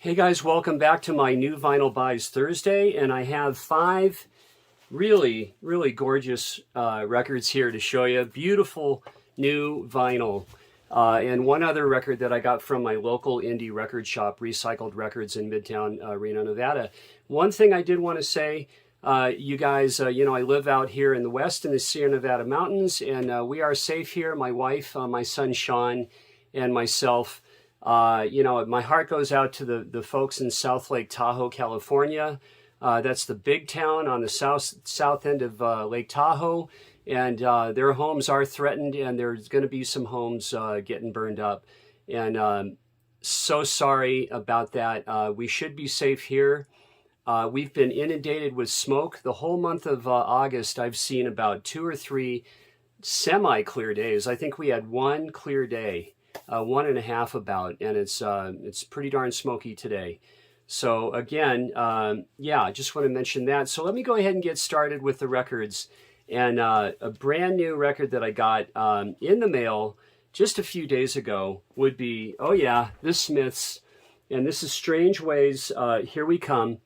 Hey guys, welcome back to my new Vinyl Buys Thursday, and I have 5 really gorgeous records here to show you. Beautiful new vinyl. And one other record that I got from my local indie record shop, Recycled Records in Midtown Reno, Nevada. One thing I did want to say, you guys, I live out here in the west in the Sierra Nevada mountains, and we are safe here. My wife, my son Sean, and myself. My heart goes out to the folks in South Lake Tahoe, California. That's the big town on the south end of Lake Tahoe, and their homes are threatened, and there's going to be some homes getting burned up. And so sorry about that. We should be safe here. We've been inundated with smoke. The whole month of August, I've seen about 2 or 3 semi-clear days. I think we had one clear day. 1.5 about, and it's pretty darn smoky today. So again, I just want to mention that. So let me go ahead and get started with the records. And a brand new record that I got in the mail just a few days ago would be, the Smiths. And this is Strange Ways, Here We Come.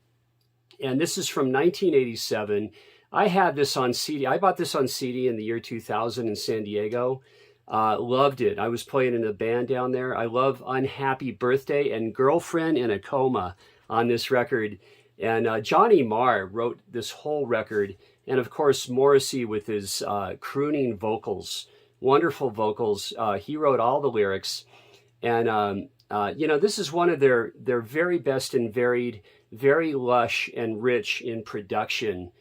And this is from 1987. I had this on CD. I bought this on CD in the year 2000 in San Diego. Loved it. I was playing in a band down there. I love Unhappy Birthday and Girlfriend in a Coma on this record. And Johnny Marr wrote this whole record. And of course, Morrissey with his crooning vocals, wonderful vocals. He wrote all the lyrics. And, this is one of their very best and varied, very lush and rich in production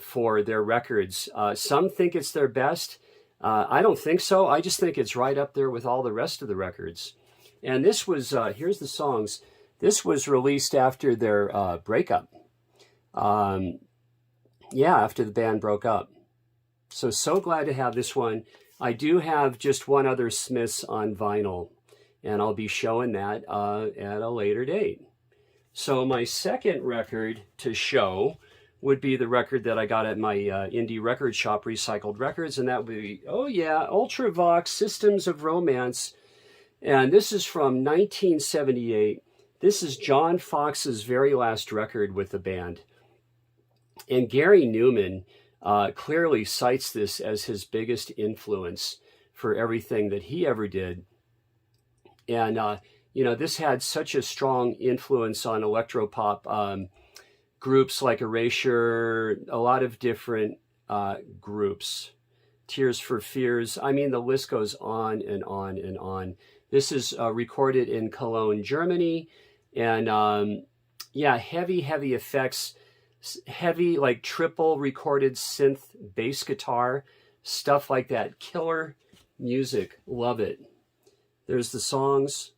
for their records. Some think it's their best. I don't think so. I just think it's right up there with all the rest of the records. And this was, here's the songs. This was released after their breakup. After the band broke up. So glad to have this one. I do have just one other Smiths on vinyl, and I'll be showing that at a later date. So my second record to show would be the record that I got at my indie record shop, Recycled Records, and that would be, Ultravox, Systems of Romance. And this is from 1978. This is John Foxx's very last record with the band. And Gary Newman clearly cites this as his biggest influence for everything that he ever did. And, this had such a strong influence on electropop groups like Erasure, a lot of different groups, Tears for Fears. I mean, the list goes on and on and on. This is recorded in Cologne, Germany. And heavy effects, heavy like triple recorded synth bass guitar, stuff like that. Killer music, love it. There's the songs.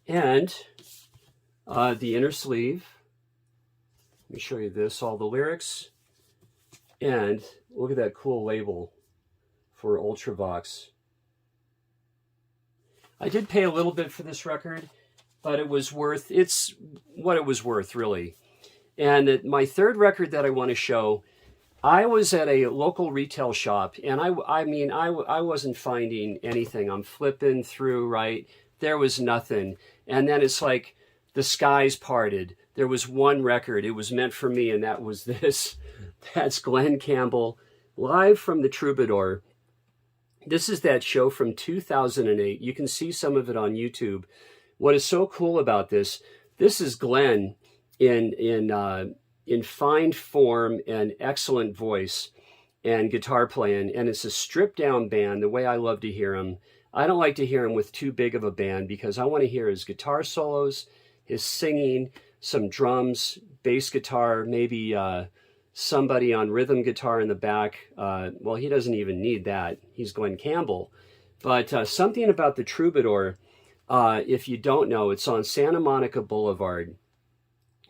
And the inner sleeve. Let me show you this, all the lyrics. And look at that cool label for Ultravox. I did pay a little bit for this record, but it's what it was worth, really. And my third record that I want to show, I was at a local retail shop, and I wasn't finding anything. I'm flipping through, right? There was nothing. And then it's like, the skies parted. There was one record. It was meant for me, and that was this. That's Glen Campbell, live from the Troubadour. This is that show from 2008. You can see some of it on YouTube. What is so cool about this is Glen in fine form and excellent voice and guitar playing, and it's a stripped-down band, the way I love to hear him. I don't like to hear him with too big of a band because I want to hear his guitar solos, his singing, some drums, bass guitar, maybe somebody on rhythm guitar in the back. He doesn't even need that. He's Glen Campbell. But something about the Troubadour, if you don't know, it's on Santa Monica Boulevard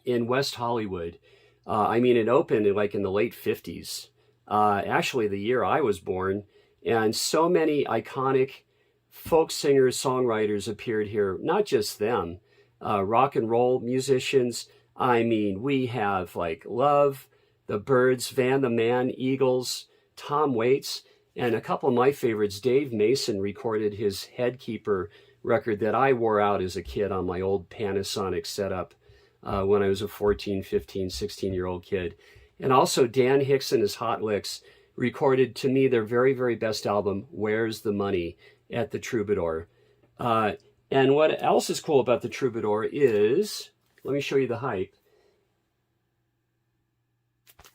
in West Hollywood. It opened like in the late 50s. Actually, the year I was born. And so many iconic folk singers, songwriters appeared here. Not just them. Rock and roll musicians. We have like Love, The Byrds, Van the Man, Eagles, Tom Waits, and a couple of my favorites. Dave Mason recorded his Headkeeper record that I wore out as a kid on my old Panasonic setup when I was a 14, 15, 16-year-old kid. And also Dan Hicks and his Hot Licks recorded, to me, their very, very best album, Where's the Money, at the Troubadour. And what else is cool about the Troubadour is, let me show you the hype,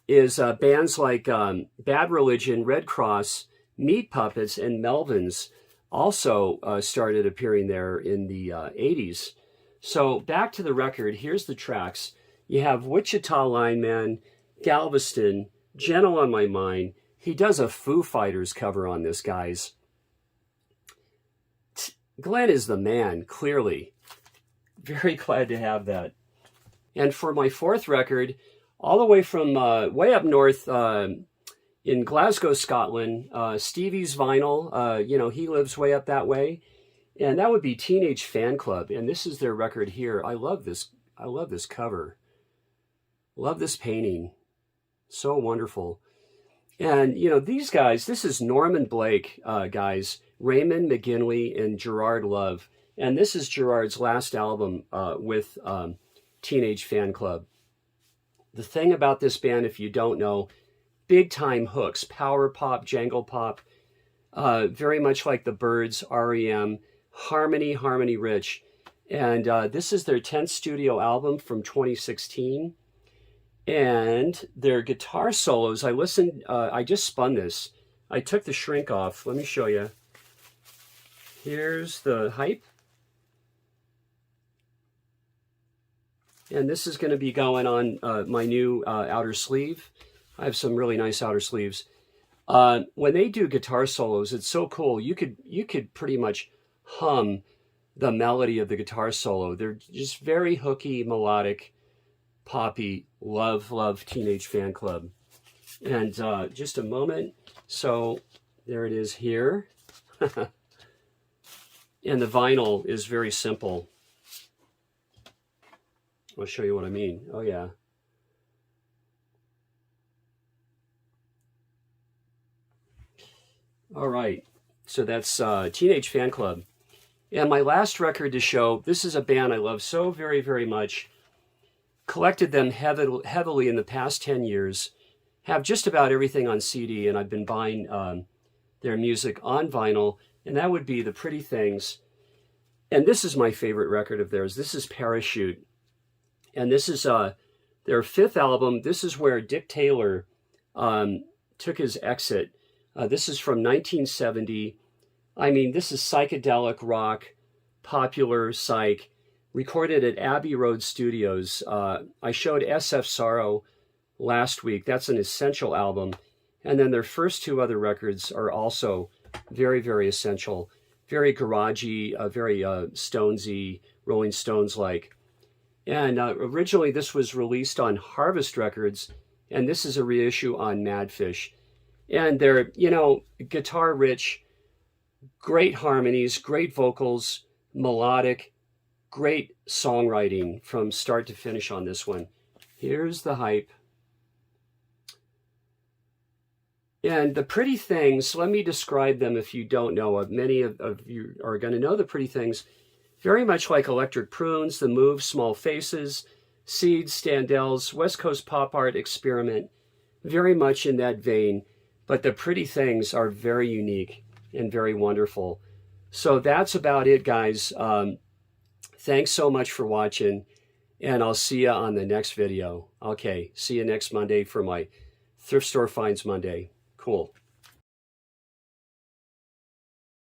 is bands like Bad Religion, Red Cross, Meat Puppets, and Melvins also started appearing there in the 80s. So back to the record, here's the tracks. You have Wichita Lineman, Galveston, Gentle on My Mind. He does a Foo Fighters cover on this, guys. Glenn is the man, clearly. Very glad to have that. And for my fourth record, all the way from way up north in Glasgow, Scotland, Stevie's vinyl, you know, he lives way up that way. And that would be Teenage Fan Club. And this is their record here. I love this. I love this cover. Love this painting. So wonderful. And, you know, these guys, this is Norman Blake, guys, Raymond McGinley and Gerard Love. And this is Gerard's last album with Teenage Fan Club. The thing about this band, if you don't know, big time hooks, power pop, jangle pop, very much like the Byrds, REM, harmony rich. And this is their 10th studio album from 2016. And their guitar solos, I listened, I just spun this. I took the shrink off. Let me show you. Here's the hype. And this is going to be going on my new outer sleeve. I have some really nice outer sleeves. When they do guitar solos, it's so cool. You could pretty much hum the melody of the guitar solo. They're just very hooky, melodic, poppy. Love Teenage Fan Club. And just a moment. So there it is here. And the vinyl is very simple. I'll show you what I mean. Oh, yeah. All right. So that's Teenage Fan Club. And my last record to show, this is a band I love so very, very much. Collected them heavily in the past 10 years. Have just about everything on CD, and I've been buying their music on vinyl. And that would be The Pretty Things. And this is my favorite record of theirs. This is Parachute. And this is their fifth album. This is where Dick Taylor took his exit. This is from 1970. I mean, this is psychedelic rock, popular psych, recorded at Abbey Road Studios. I showed SF Sorrow last week. That's an essential album. And then their first two other records are also very, very essential. Very garagey, very Stonesy, Rolling Stones-like. And originally this was released on Harvest Records, and this is a reissue on Madfish. And they're, you know, guitar-rich, great harmonies, great vocals, melodic, great songwriting from start to finish on this one. Here's the hype. And The Pretty Things, let me describe them if you don't know. Many of you are going to know The Pretty Things. Very much like Electric Prunes, The Move, Small Faces, Seeds, Standells, West Coast Pop Art Experiment. Very much in that vein. But The Pretty Things are very unique and very wonderful. So that's about it, guys. Thanks so much for watching, and I'll see you on the next video. Okay, see you next Monday for my Thrift Store Finds Monday. Cool.